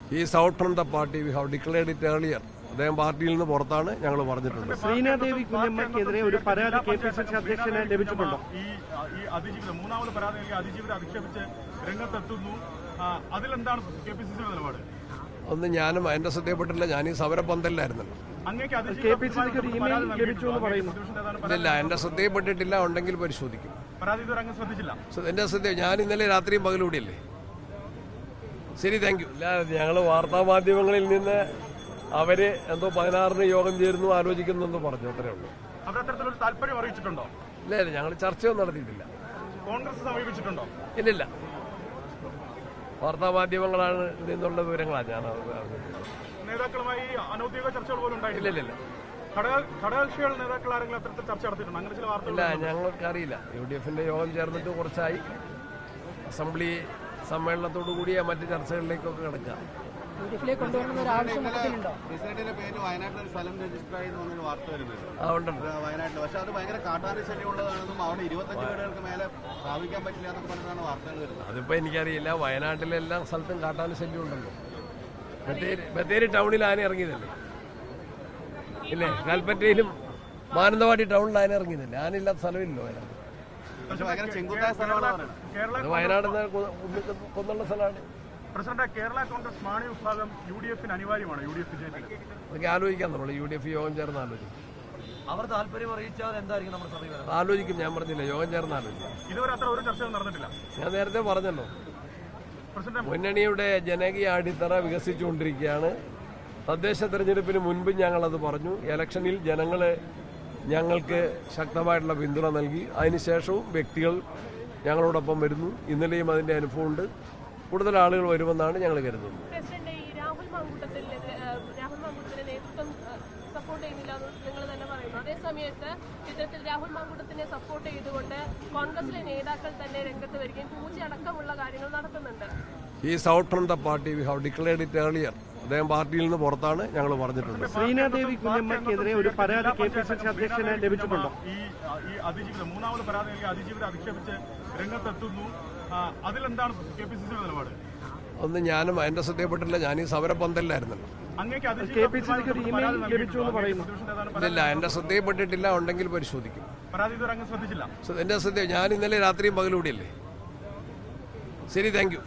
He is out from the party. We have declared it earlier. അദ്ദേഹം പാർട്ടിയിൽ നിന്ന് പുറത്താണ് ഞങ്ങൾ പറഞ്ഞിട്ടുണ്ട്. ശ്രീനാദേവി കുഞ്ഞമ്മയ്ക്കെതിരെ ഒരു പരാതി കെപിസിസി അധ്യക്ഷന് ലഭിച്ചിട്ടുണ്ടോ? ഈ അതിജീവിത മൂന്നാമത് പരാതി അതിജീവിത അധിക്ഷേപിച്ച് രംഗത്തെത്തുന്നു. അതിലെന്താണ് കെപിസിസി നിലപാട്? ഒന്നും ഞാനും എന്റെ ശ്രദ്ധയപ്പെട്ടില്ല. ഞാൻ ഈ സമരപന്തലിലായിരുന്നല്ലോ. ഇല്ല, എന്റെ ശ്രദ്ധയപ്പെട്ടിട്ടില്ല. ഉണ്ടെങ്കിൽ പരിശോധിക്കും. എന്റെ ശ്രദ്ധ ഞാൻ ഇന്നലെ രാത്രിയും പകലൂടിയല്ലേ. ശരി, താങ്ക് യു. ഇല്ല, ഞങ്ങൾ വാർത്താ മാധ്യമങ്ങളിൽ നിന്ന് അവര് എന്തോ 16-ന് യോഗം ചേരുന്നു ആലോചിക്കുന്നെന്ന് പറഞ്ഞു. അത്രേ ഉള്ളൂ. താല്പര്യം അറിയിച്ചിട്ടുണ്ടോ? ഇല്ല, ഞങ്ങൾ ചർച്ചയൊന്നും നടത്തിയിട്ടില്ല. കോൺഗ്രസ് സമീപിച്ചിട്ടുണ്ടോ? ഇല്ലില്ല, വാർത്താ മാധ്യമങ്ങളാണ് നിന്നുള്ള വിവരങ്ങളാണ് ഞാൻ നേതാക്കളുമായി അനൌദ്യോഗിക ചർച്ചകൾ പോലും ഉണ്ടായിട്ടില്ല. ഇല്ലില്ല, ഘടകകക്ഷികൾ നേതാക്കൾ ആരെങ്കിലും അത്തരത്തിൽ ചർച്ച നടത്തിയിട്ടുണ്ടോ? അങ്ങനെ ചില വാർത്തകൾ ഇല്ല, ഞങ്ങൾക്കറിയില്ല. UDF-ന്റെ യോഗം ചേർന്നിട്ട് കുറച്ചായി. അസംബ്ലി സമ്മേളനത്തോടുകൂടി മറ്റ് ചർച്ചകളിലേക്കൊക്കെ കിടക്കുക. അതിപ്പോ എനിക്കറിയില്ല. വയനാട്ടിലെല്ലാം സ്ഥലത്തും കാട്ടാന ശല്യം ഉണ്ടല്ലോ. ബത്തേരി ടൗണിൽ ആന ഇറങ്ങിയതല്ലേ? ഇല്ലേ? കൽപ്പറ്റയിലും മാനന്തവാടി ടൗണിൽ ആന ഇറങ്ങിയതല്ലേ? ആനയില്ലാത്ത സ്ഥലമില്ലല്ലോ വയനാട്. വയനാട് കൊന്നുള്ള സ്ഥലമാണ്. പ്രസിഡന്റ്, കേരള കോൺഗ്രസ് മാണി വിഭാഗം UDF-ന് അനിവാര്യമാണ്. UDF വിജയത്തിന് അതൊക്കെ ആലോചിക്കാം. നമ്മൾ UDF യോഗം ചേർന്ന് ആലോചിക്കും. അവർ താല്പര്യം അറിയിച്ചാൽ എന്തായിരിക്കും നമ്മുടെ സമീപനം? ആലോചിക്കും. ഞാൻ പറഞ്ഞില്ല, യോഗം ചേർന്ന് ആലോചിക്കും. ഇതുവരെ അത്ര ഒരു ചർച്ചയും നടന്നിട്ടില്ല. ഞാൻ നേരത്തെ പറഞ്ഞല്ലോ, മുന്നണിയുടെ ജനകീയ അടിത്തറ വികസിച്ചുകൊണ്ടിരിക്കുകയാണ്. തദ്ദേശ തെരഞ്ഞെടുപ്പിന് മുൻപ് ഞങ്ങളത് പറഞ്ഞു. ഇലക്ഷനിൽ ജനങ്ങളെ ഞങ്ങൾക്ക് ശക്തമായിട്ടുള്ള പിന്തുണ നൽകി. അതിനുശേഷവും വ്യക്തികൾ ഞങ്ങളോടൊപ്പം വരുന്നു. ഇന്നലെയും അതിന്റെ അനുഭവമുണ്ട്. കൂടുതൽ ആളുകൾ വരുമെന്നാണ് ഞങ്ങൾ കരുതുന്നത്. രാഹുൽ മാങ്കൂട്ടത്തിന് നേതൃത്വം സപ്പോർട്ട് ചെയ്യുന്നില്ല എന്ന് നിങ്ങൾ തന്നെ പറയുന്നു. അതേസമയത്ത് ഇത്തരത്തിൽ രാഹുൽ മാങ്കൂട്ടത്തിനെ സപ്പോർട്ട് ചെയ്തുകൊണ്ട് കോൺഗ്രസിലെ നേതാക്കൾ തന്നെ രംഗത്ത് വരികയും പൂജയടക്കമുള്ള കാര്യങ്ങൾ നടത്തുന്നുണ്ട്. He is out from the party. We have declared it earlier. അദ്ദേഹം പാർട്ടിയിൽ നിന്ന് പുറത്താണ് ഞങ്ങൾ പറഞ്ഞിട്ടുണ്ട്. ശ്രീനാദേവി കുഞ്ഞമ്മയ്ക്കെതിരെ ഒരു പരാതി കെപിസിസി അധ്യക്ഷന് ലഭിച്ചിട്ടുണ്ടോ? ഈ അതിജീവിത മൂന്നാമത് പരാതി അതിജീവിത അധിക്ഷേപിച്ച് രംഗത്തെത്തുന്നു. അതിലെന്താണ് കെപിസിസി നിലപാട്? ഒന്നും ഞാനും എന്റെ ശ്രദ്ധയപ്പെട്ടില്ല. ഞാൻ ഈ സമരപന്തലിലായിരുന്നല്ലോ. ഇല്ല, എന്റെ ശ്രദ്ധയപ്പെട്ടിട്ടില്ല. ഉണ്ടെങ്കിൽ പരിശോധിക്കും. പരാതി ശ്രദ്ധിച്ചില്ല. എന്റെ ശ്രദ്ധ ഞാൻ ഇന്നലെ രാത്രിയും പകലൂടിയല്ലേ. ശരി, താങ്ക് യു.